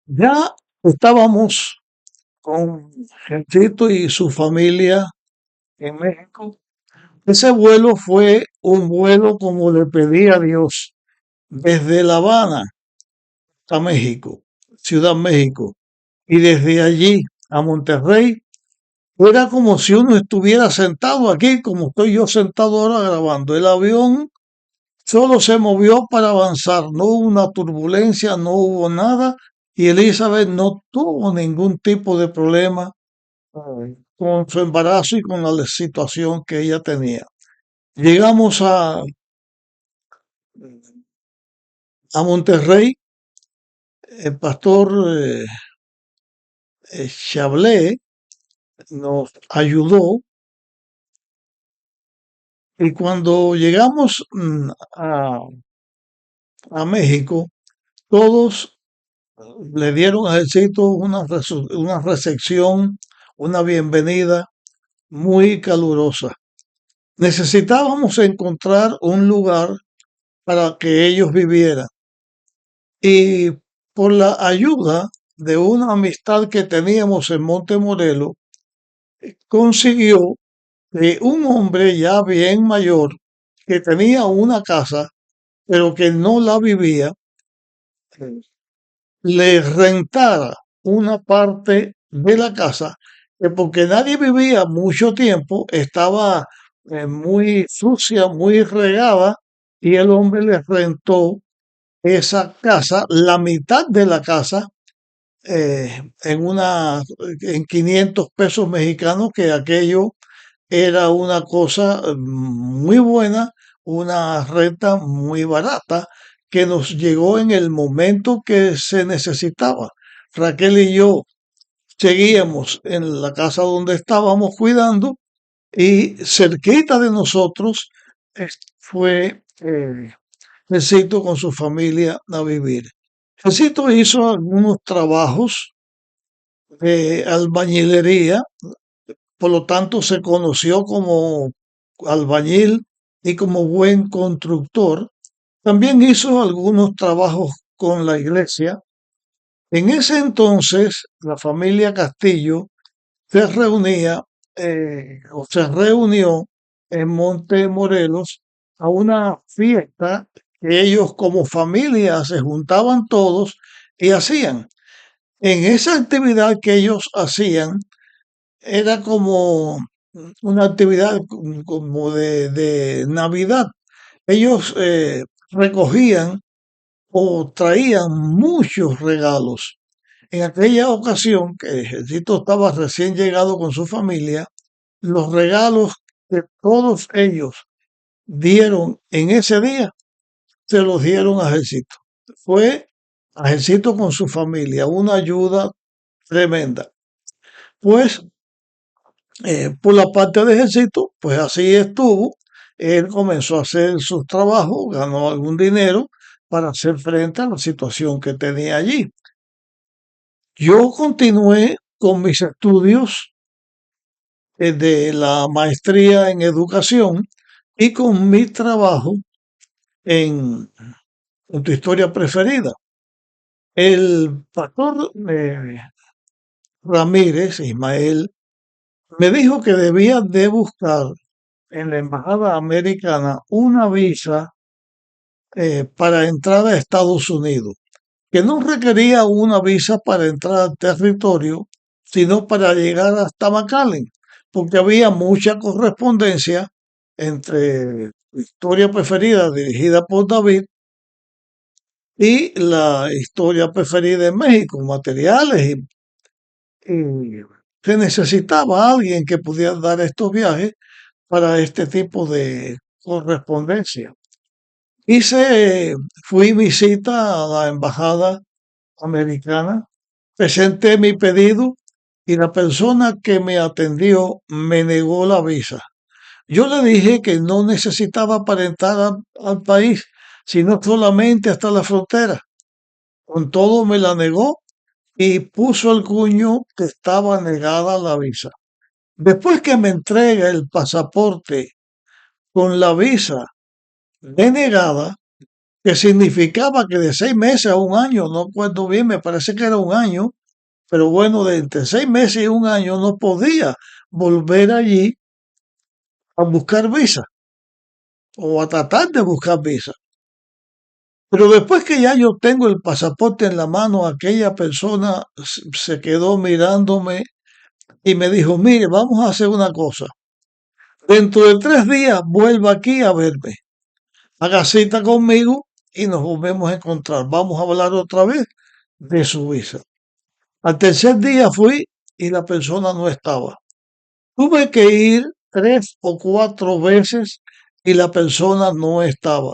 Ya estábamos con Gentito y su familia en México. Ese vuelo fue un vuelo como le pedí a Dios, desde La Habana a México, Ciudad México, y desde allí a Monterrey. Era como si uno estuviera sentado aquí, como estoy yo sentado ahora grabando. El avión solo se movió para avanzar, no hubo una turbulencia, no hubo nada, y Elizabeth no tuvo ningún tipo de problema con su embarazo y con la situación que ella tenía. Llegamos a Monterrey, el pastor Chablé nos ayudó, y cuando llegamos a México, todos le dieron a Ejército una recepción, una bienvenida muy calurosa. Necesitábamos encontrar un lugar para que ellos vivieran. Y por la ayuda de una amistad que teníamos en Montemorelo, consiguió que un hombre ya bien mayor, que tenía una casa, pero que no la vivía, le rentara una parte de la casa, que porque nadie vivía mucho tiempo, estaba muy sucia, muy regada, y el hombre le rentó esa casa, la mitad de la casa, en 500 pesos mexicanos, que aquello era una cosa muy buena, una renta muy barata que nos llegó en el momento que se necesitaba. Raquel y yo seguíamos en la casa donde estábamos cuidando, y cerquita de nosotros fue Jesito con su familia a vivir. Jesito hizo algunos trabajos de albañilería, por lo tanto se conoció como albañil y como buen constructor. También hizo algunos trabajos con la iglesia. En ese entonces, la familia Castillo se reunía o se reunió en Monte Morelos a una fiesta que ellos como familia se juntaban todos y hacían. En esa actividad que ellos hacían, era como una actividad como de Navidad. Ellos recogían o traían muchos regalos. En aquella ocasión, que Jesito estaba recién llegado con su familia, los regalos que todos ellos dieron en ese día, se los dieron a Jesito. Fue a Jesito con su familia, una ayuda tremenda. Pues por la parte de Ejército, pues así estuvo. Él comenzó a hacer sus trabajos, ganó algún dinero para hacer frente a la situación que tenía allí. Yo continué con mis estudios de la maestría en educación y con mi trabajo en, en tu historia preferida. El pastor Ramírez, Ismael, me dijo que debía de buscar en la embajada americana una visa para entrar a Estados Unidos, que no requería una visa para entrar al territorio, sino para llegar hasta McAllen, porque había mucha correspondencia entre Historia Preferida, dirigida por David, y la Historia Preferida en México, materiales, y se necesitaba alguien que pudiera dar estos viajes para este tipo de correspondencia. Fui visita a la embajada americana, presenté mi pedido y la persona que me atendió me negó la visa. Yo le dije que no necesitaba aparentar al país, sino solamente hasta la frontera. Con todo me la negó y puso el cuño que estaba negada la visa. Después que me entrega el pasaporte con la visa denegada, que significaba que de 6 meses a un año, no recuerdo bien, me parece que era un año, pero bueno, de entre 6 meses y un año no podía volver allí a buscar visa o a tratar de buscar visa. Pero después que ya yo tengo el pasaporte en la mano, aquella persona se quedó mirándome y me dijo, mire, vamos a hacer una cosa. Dentro de 3 días vuelva aquí a verme. Haga cita conmigo y nos volvemos a encontrar. Vamos a hablar otra vez de su visa. Al tercer día fui y la persona no estaba. Tuve que ir 3 o 4 veces y la persona no estaba.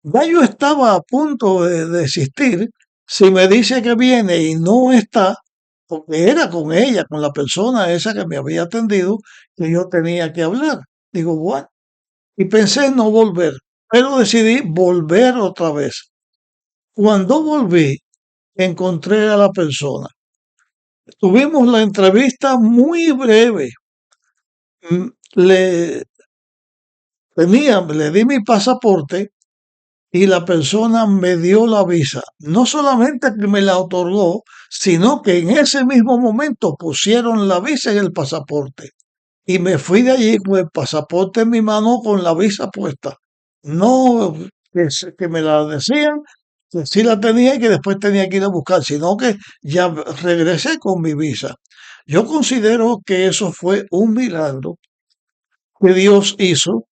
Ya yo estaba a punto de desistir. Si me dice que viene y no está, porque era con ella, con la persona esa que me había atendido, que yo tenía que hablar. Digo, bueno, y pensé en no volver, pero decidí volver otra vez. Cuando volví, encontré a la persona. Tuvimos la entrevista muy breve. Mm, Le le di mi pasaporte y la persona me dio la visa. No solamente que me la otorgó, sino que en ese mismo momento pusieron la visa en el pasaporte. Y me fui de allí con el pasaporte en mi mano con la visa puesta. No que me la decían, que sí la tenía y que después tenía que ir a buscar, sino que ya regresé con mi visa. Yo considero que eso fue un milagro que Dios hizo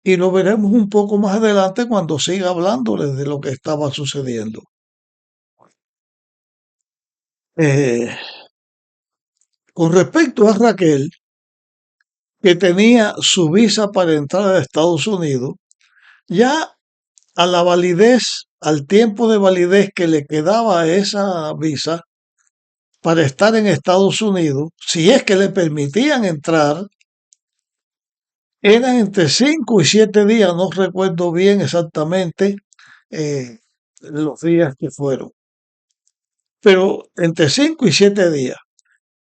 y lo veremos un poco más adelante cuando siga hablándoles de lo que estaba sucediendo. Eh, con respecto a Raquel, que tenía su visa para entrar a Estados Unidos, ya a la validez, al tiempo de validez que le quedaba a esa visa para estar en Estados Unidos, si es que le permitían entrar, eran entre 5 y 7 días, no recuerdo bien exactamente eh, los días que fueron, pero entre 5 y 7 días.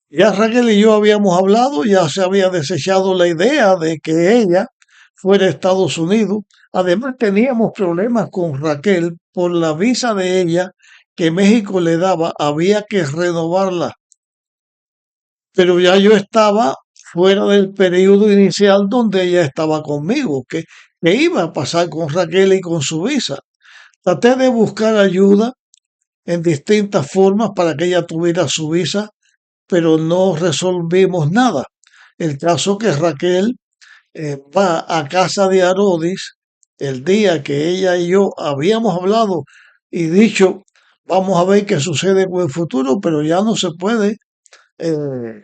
Ya Raquel y yo habíamos hablado, ya se había desechado la idea de que ella fuera a Estados Unidos. Además teníamos problemas con Raquel por la visa de ella que México le daba, había que renovarla. Pero ya yo estaba fuera del periodo inicial donde ella estaba conmigo, que iba a pasar con Raquel y con su visa. Traté de buscar ayuda en distintas formas para que ella tuviera su visa, pero no resolvimos nada. El caso que Raquel va a casa de Arodis el día que ella y yo habíamos hablado y dicho, vamos a ver qué sucede con el futuro, pero ya no se puede, eh,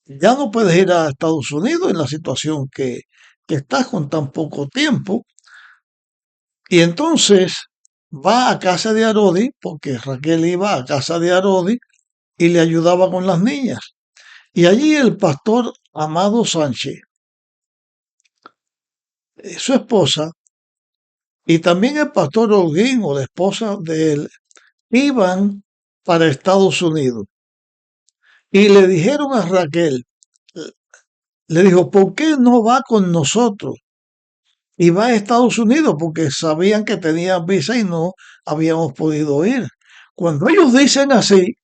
ya no puedes ir a Estados Unidos en la situación que estás con tan poco tiempo. Y entonces va a casa de Arodis, porque Raquel iba a casa de Arodis y le ayudaba con las niñas. Y allí el pastor Amado Sánchez, su esposa, y también el pastor Holguín o la esposa de él, iban para Estados Unidos. Y le dijeron a Raquel, le dijo, ¿por qué no va con nosotros? Y va a Estados Unidos porque sabían que tenían visa y no habíamos podido ir. Cuando ellos dicen así,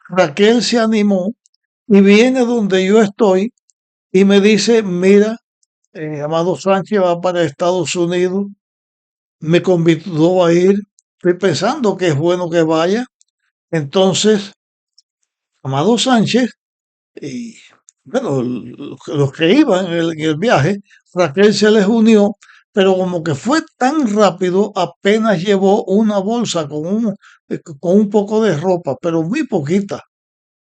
Raquel se animó y viene donde yo estoy y me dice, mira, Amado Sánchez va para Estados Unidos, me convidó a ir, estoy pensando que es bueno que vaya. Entonces, Amado Sánchez y bueno, los que iban en el viaje, Raquel se les unió, pero como que fue tan rápido, apenas llevó una bolsa con un poco de ropa, pero muy poquita.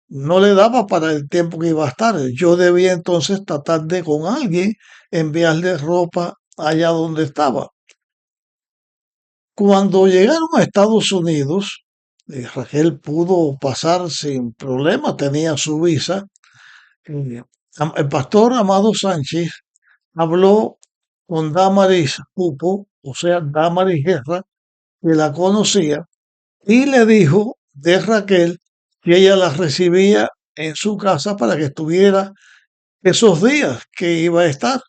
No le daba para el tiempo que iba a estar. Yo debía entonces tratar de con alguien enviarle ropa allá donde estaba. Cuando llegaron a Estados Unidos, Raquel pudo pasar sin problema, tenía su visa. eh, el pastor Amado Sánchez habló con Damaris Pupo, o sea, Damaris Guerra, que la conocía, y le dijo de Raquel que ella la recibía en su casa para que estuviera esos días que iba a estar.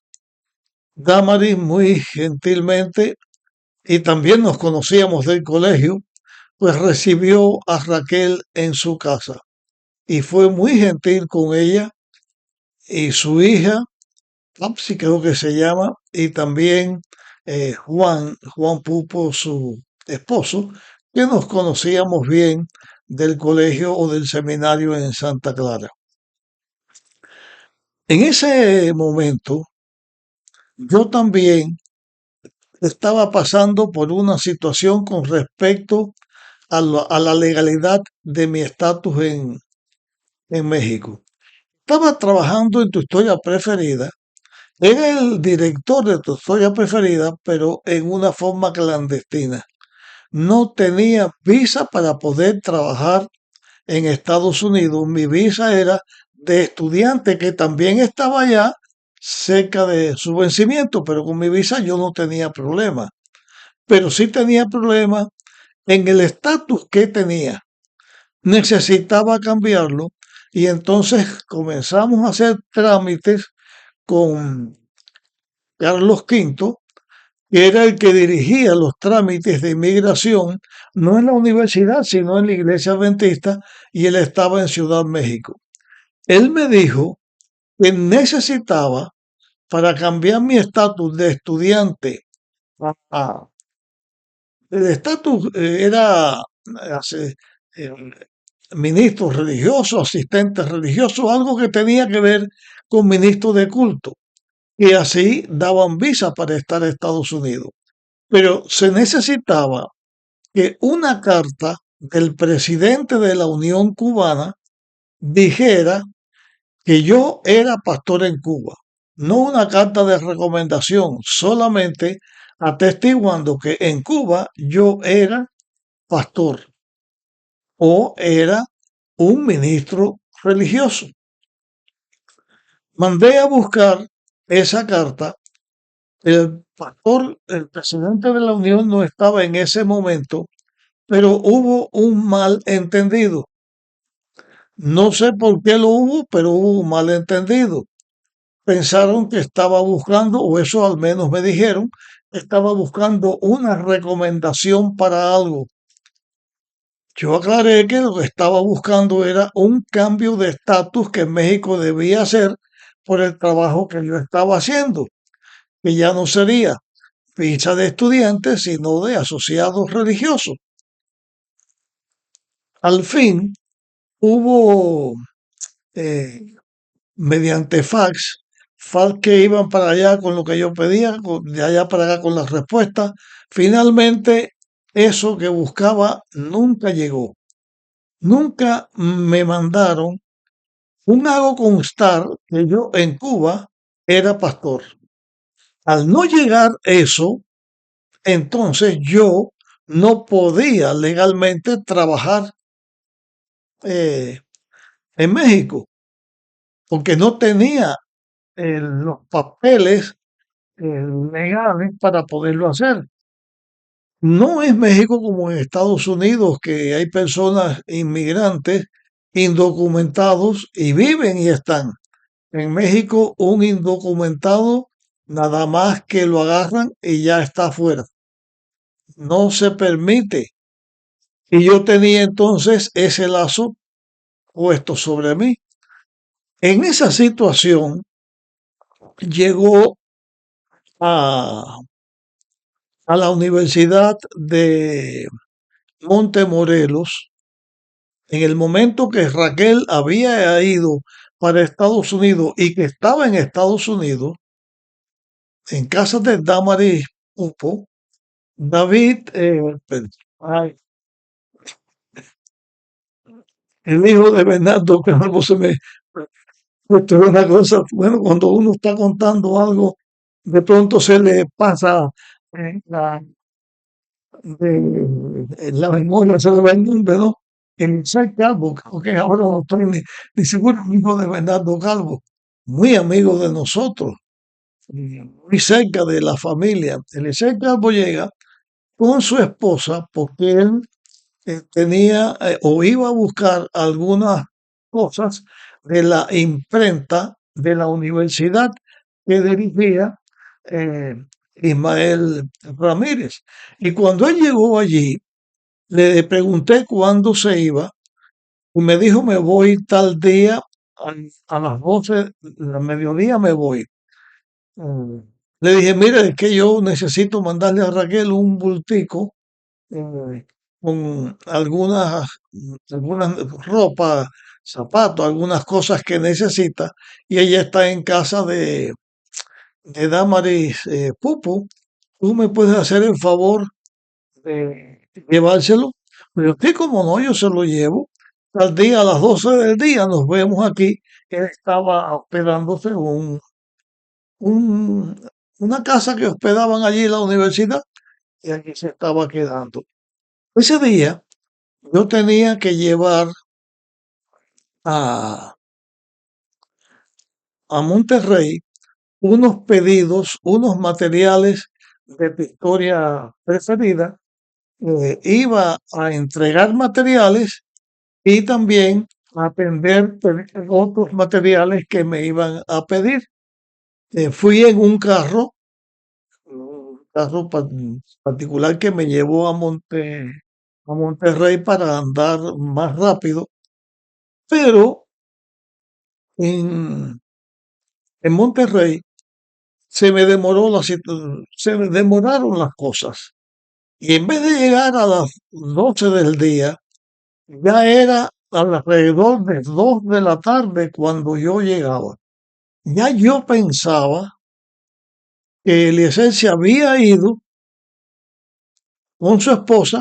Damaris muy gentilmente y también nos conocíamos del colegio, pues recibió a Raquel en su casa y fue muy gentil con ella y su hija, Papsi creo que se llama, y también Juan Pupo, su esposo, que nos conocíamos bien del colegio o del seminario en Santa Clara. En ese momento, yo también estaba pasando por una situación con respecto a la legalidad de mi estatus en México. Estaba trabajando en tu historia preferida. Era el director de tu historia preferida, pero en una forma clandestina. No tenía visa para poder trabajar en Estados Unidos. Mi visa era de estudiante que también estaba allá cerca de su vencimiento, pero con mi visa yo no tenía problema. Pero sí tenía problema en el estatus que tenía. Necesitaba cambiarlo y entonces comenzamos a hacer trámites con Carlos Quinto, que era el que dirigía los trámites de inmigración, no en la universidad, sino en la iglesia adventista, y él estaba en Ciudad México. Él me dijo que necesitaba, para cambiar mi estatus de estudiante, a- el estatus era eh, ministro religioso, asistente religioso, algo que tenía que ver con ministro de culto, y así daban visa para estar en Estados Unidos. Pero se necesitaba que una carta del presidente de la Unión Cubana dijera que yo era pastor en Cuba, no una carta de recomendación, solamente atestiguando que en Cuba yo era pastor o era un ministro religioso. Mandé a buscar esa carta. El pastor, el presidente de la Unión no estaba en ese momento, pero hubo un malentendido. No sé por qué lo hubo, pero hubo un malentendido. Pensaron que estaba buscando, o eso al menos me dijeron, estaba buscando una recomendación para algo. Yo aclaré que lo que estaba buscando era un cambio de estatus que México debía hacer por el trabajo que yo estaba haciendo, que ya no sería visa de estudiante, sino de asociados religiosos. Al fin hubo, eh, mediante fax que iban para allá con lo que yo pedía, de allá para acá con las respuestas. Finalmente, eso que buscaba nunca llegó. Nunca me mandaron un hago constar que yo en Cuba era pastor. Al no llegar eso, entonces yo no podía legalmente trabajar eh, en México, porque no tenía los papeles legales para poderlo hacer. No es México como en Estados Unidos, que hay personas inmigrantes indocumentados y viven y están. En México, un indocumentado nada más que lo agarran y ya está afuera. No se permite. Y yo tenía entonces ese lazo puesto sobre mí. En esa situación llegó a, a la Universidad de Montemorelos en el momento que Raquel había ido para Estados Unidos y que estaba en Estados Unidos, en casa de Damaris Pupo, David, ay, el hijo de Bernardo Calvo, esto es una cosa, bueno, cuando uno está contando algo, de pronto se le pasa la, la memoria, se le va el nombre, ¿no? Eliseo Calvo, creo que ahora no estoy ni seguro, hijo de Bernardo Calvo, muy amigo de nosotros, muy cerca de la familia. Eliseo Calvo llega con su esposa porque él tenía o iba a buscar algunas cosas de la imprenta de la universidad que dirigía eh, Ismael Ramírez. Y cuando él llegó allí, le pregunté cuándo se iba y me dijo, me voy tal día a, a las 12 del mediodía me voy. Mm. Le dije, mire, es que yo necesito mandarle a Raquel un bultico eh, con algunas ropa, zapatos, algunas cosas que necesita y ella está en casa de Damaris Pupu. ¿Tú me puedes hacer el favor de llevárselo? Pero sí, como no, yo se lo llevo. Al día, a las 12 del día, nos vemos aquí. Él estaba hospedándose en un- una casa que hospedaban allí en la universidad y aquí se estaba quedando. Ese día yo tenía que llevar a, a Monterrey unos pedidos, unos materiales de tu historia preferida. Iba a entregar materiales y también atender otros materiales que me iban a pedir. Fui en un carro particular que me llevó a Monterrey para andar más rápido, pero en, en Monterrey se me demoraron las cosas. Y en vez de llegar a las 12 del día, ya era alrededor de 2 de la tarde cuando yo llegaba. Ya yo pensaba que Eliezer se había ido con su esposa,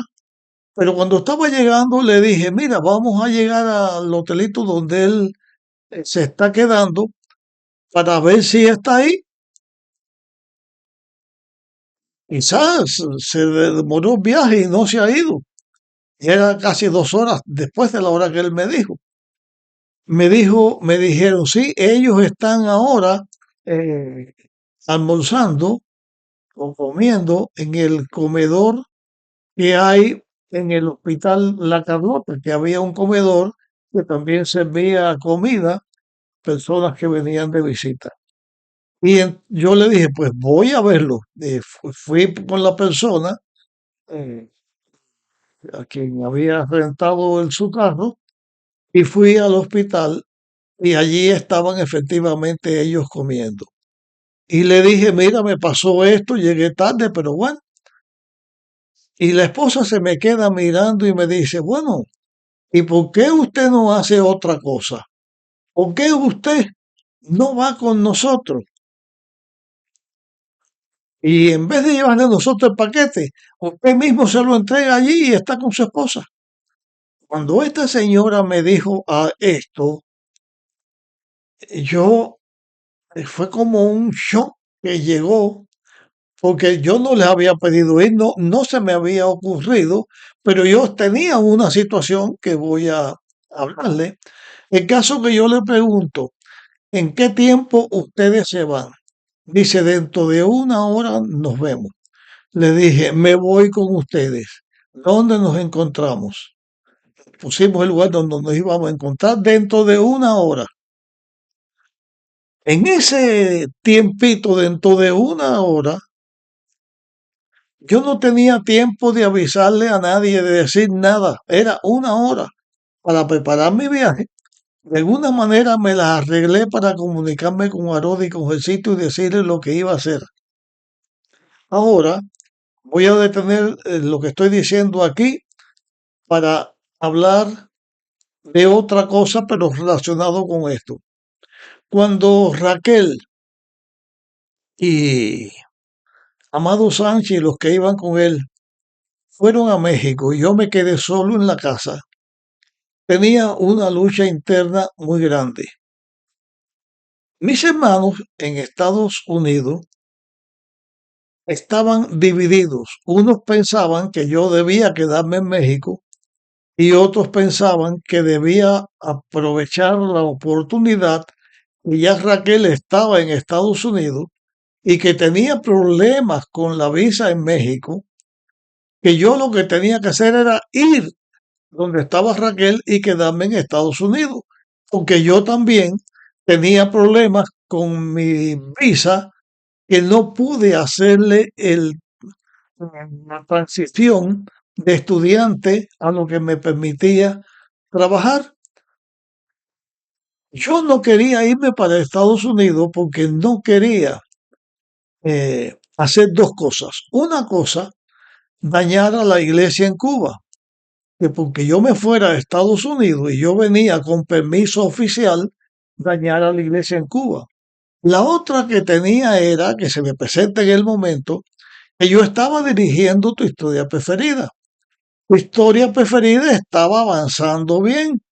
pero cuando estaba llegando le dije, mira, vamos a llegar al hotelito donde él se está quedando para ver si está ahí. Quizás se demoró el viaje y no se ha ido. Y era casi 2 horas después de la hora que él me dijo. Me dijeron, sí, ellos están ahora eh, almorzando o comiendo en el comedor que hay en el hospital La Carlota, que había un comedor que también servía comida, personas que venían de visita. Yo le dije, pues voy a verlo. Fui con la persona eh, a quien había rentado su carro y fui al hospital y allí estaban efectivamente ellos comiendo. Y le dije, mira, me pasó esto, llegué tarde, pero bueno. Y la esposa se me queda mirando y me dice, bueno, ¿y por qué usted no hace otra cosa? ¿Por qué usted no va con nosotros? Y en vez de llevarle a nosotros el paquete, usted mismo se lo entrega allí y está con su esposa. Cuando esta señora me dijo esto, yo fue como un shock que llegó, porque yo no les había pedido ir, no, no se me había ocurrido, pero yo tenía una situación que voy a hablarle. El caso que yo le pregunto, ¿en qué tiempo ustedes se van? Dice, dentro de 1 hora nos vemos. Le dije, me voy con ustedes. ¿Dónde nos encontramos? Pusimos el lugar donde nos íbamos a encontrar dentro de 1 hora. En ese tiempito, dentro de 1 hora, yo no tenía tiempo de avisarle a nadie, de decir nada. Era 1 hora para preparar mi viaje. De alguna manera me las arreglé para comunicarme con Harodi y con Jesito y decirle lo que iba a hacer. Ahora voy a detener lo que estoy diciendo aquí para hablar de otra cosa, pero relacionado con esto. Cuando Raquel y Amado Sánchez y los que iban con él fueron a México y yo me quedé solo en la casa, tenía una lucha interna muy grande. Mis hermanos en Estados Unidos estaban divididos. Unos pensaban que yo debía quedarme en México y otros pensaban que debía aprovechar la oportunidad que ya Raquel estaba en Estados Unidos y que tenía problemas con la visa en México, que yo lo que tenía que hacer era ir donde estaba Raquel y quedarme en Estados Unidos, porque yo también tenía problemas con mi visa que no pude hacerle la transición de estudiante a lo que me permitía trabajar. Yo no quería irme para Estados Unidos porque no quería hacer dos cosas. Una cosa, dañar a la iglesia en Cuba, que porque yo me fuera a Estados Unidos y yo venía con permiso oficial, dañar a la iglesia en Cuba. La otra que tenía era, que se me presenta en el momento, que yo estaba dirigiendo tu historia preferida. Tu historia preferida estaba avanzando bien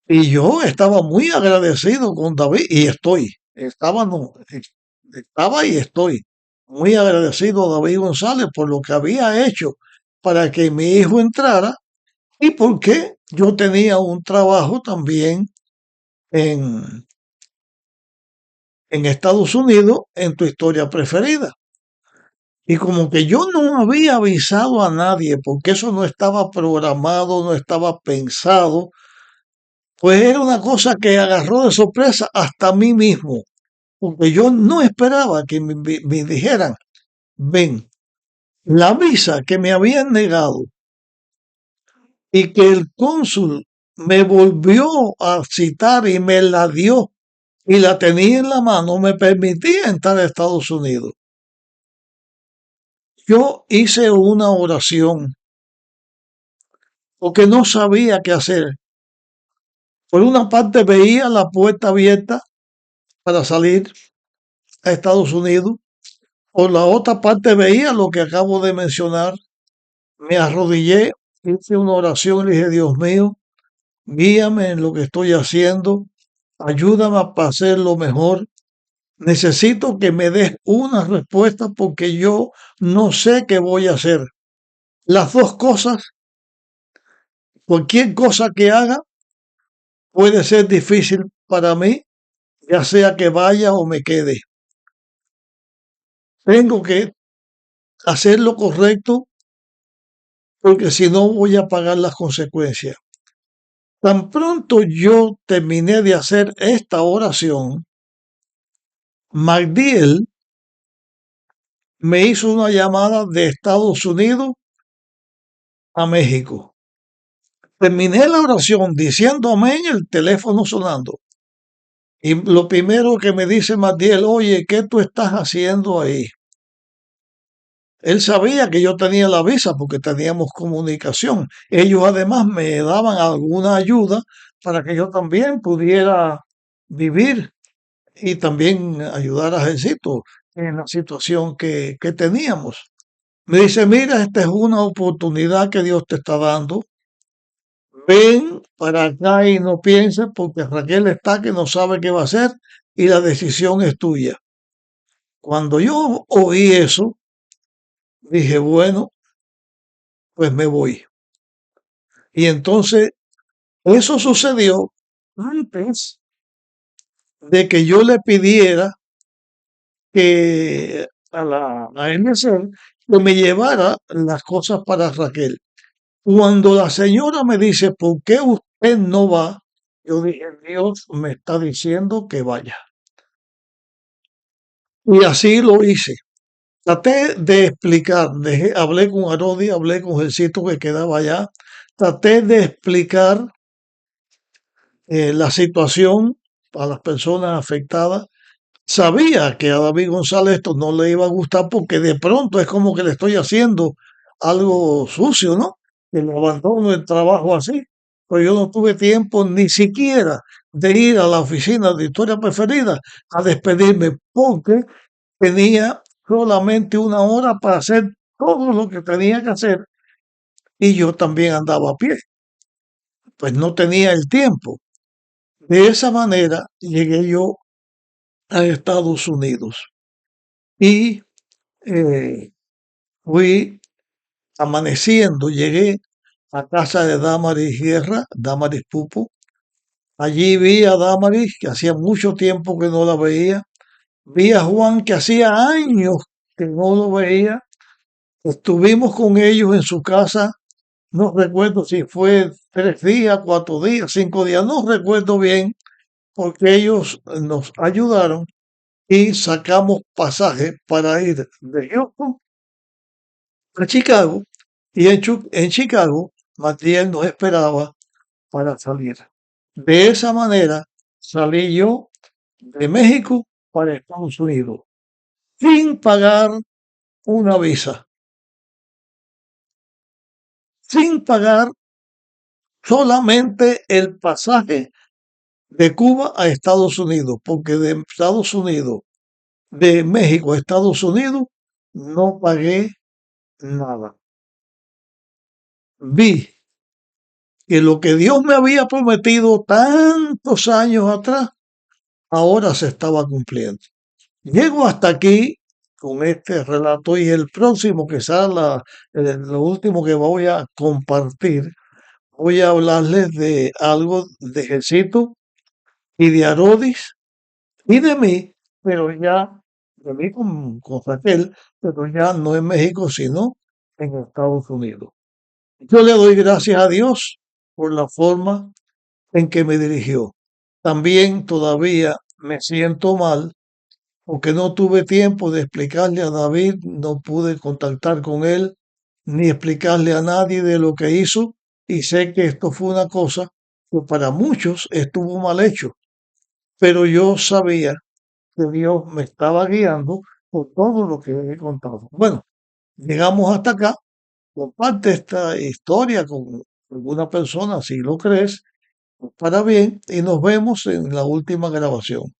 y yo estaba muy agradecido con David y estoy, estaba, no, estaba y estoy muy agradecido a David González por lo que había hecho para que mi hijo entrara y porque yo tenía un trabajo también en, en Estados Unidos en tu historia preferida. Y como que yo no había avisado a nadie, porque eso no estaba programado, no estaba pensado, pues era una cosa que agarró de sorpresa hasta a mí mismo, porque yo no esperaba que me dijeran, ven, la visa que me habían negado y que el cónsul me volvió a citar y me la dio y la tenía en la mano, me permitía entrar a Estados Unidos. Yo hice una oración porque no sabía qué hacer. Por una parte veía la puerta abierta para salir a Estados Unidos, por la otra parte veía lo que acabo de mencionar, me arrodillé, hice una oración y le dije, Dios mío, guíame en lo que estoy haciendo, ayúdame a hacerlo mejor. Necesito que me des una respuesta porque yo no sé qué voy a hacer. Las dos cosas, cualquier cosa que haga puede ser difícil para mí, ya sea que vaya o me quede. Tengo que hacer lo correcto porque si no voy a pagar las consecuencias. Tan pronto yo terminé de hacer esta oración, MacDill me hizo una llamada de Estados Unidos a México. Terminé la oración diciendo amén, el teléfono sonando. Y lo primero que me dice MacDill, oye, ¿qué tú estás haciendo ahí? Él sabía que yo tenía la visa porque teníamos comunicación. Ellos además me daban alguna ayuda para que yo también pudiera vivir y también ayudar a Jesito en la situación que teníamos. Me dice, mira, esta es una oportunidad que Dios te está dando. Ven para acá y no pienses porque Raquel está que no sabe qué va a hacer y la decisión es tuya. Cuando yo oí eso, dije, bueno, pues me voy. Y entonces eso sucedió antes de que yo le pidiera que a MC que me llevara las cosas para Raquel. Cuando la señora me dice, ¿por qué usted no va? Yo dije, Dios me está diciendo que vaya. Y así lo hice. Traté de explicar, hablé con Arodi, hablé con Jesito que quedaba allá, traté de explicar la situación a las personas afectadas. Sabía que a David González esto no le iba a gustar porque de pronto es como que le estoy haciendo algo sucio, ¿no? Que lo abandono el trabajo así. Pero yo no tuve tiempo ni siquiera de ir a la oficina de historia preferida a despedirme porque tenía solamente una hora para hacer todo lo que tenía que hacer y yo también andaba a pie. Pues no tenía el tiempo. De esa manera llegué yo a Estados Unidos y eh, fui amaneciendo, llegué a casa de Damaris Guerra, Damaris Pupo. Allí vi a Damaris, que hacía mucho tiempo que no la veía. Vi a Juan, que hacía años que no lo veía. Estuvimos con ellos en su casa. No recuerdo si fue 3 días, 4 días, 5 días. No recuerdo bien, porque ellos nos ayudaron y sacamos pasaje para ir de Houston a Chicago y en Chicago Matías nos esperaba para salir. De esa manera salí yo de México para Estados Unidos sin pagar una visa, sin pagar solamente el pasaje de Cuba a Estados Unidos, porque de Estados Unidos, de México a Estados Unidos, no pagué nada. Vi que lo que Dios me había prometido tantos años atrás, ahora se estaba cumpliendo. Llego hasta aquí con este relato y el próximo que sale, lo último que voy a compartir, voy a hablarles de algo de Jesito y de Arodis y de mí, pero ya de mí con Raquel, pero ya no en México, sino en Estados Unidos. Yo le doy gracias a Dios por la forma en que me dirigió. También todavía me siento mal porque no tuve tiempo de explicarle a David, no pude contactar con él ni explicarle a nadie de lo que hizo y sé que esto fue una cosa que para muchos estuvo mal hecho, pero yo sabía que Dios me estaba guiando por todo lo que he contado. Bueno, llegamos hasta acá. Comparte esta historia con alguna persona, si lo crees, para bien, y nos vemos en la última grabación.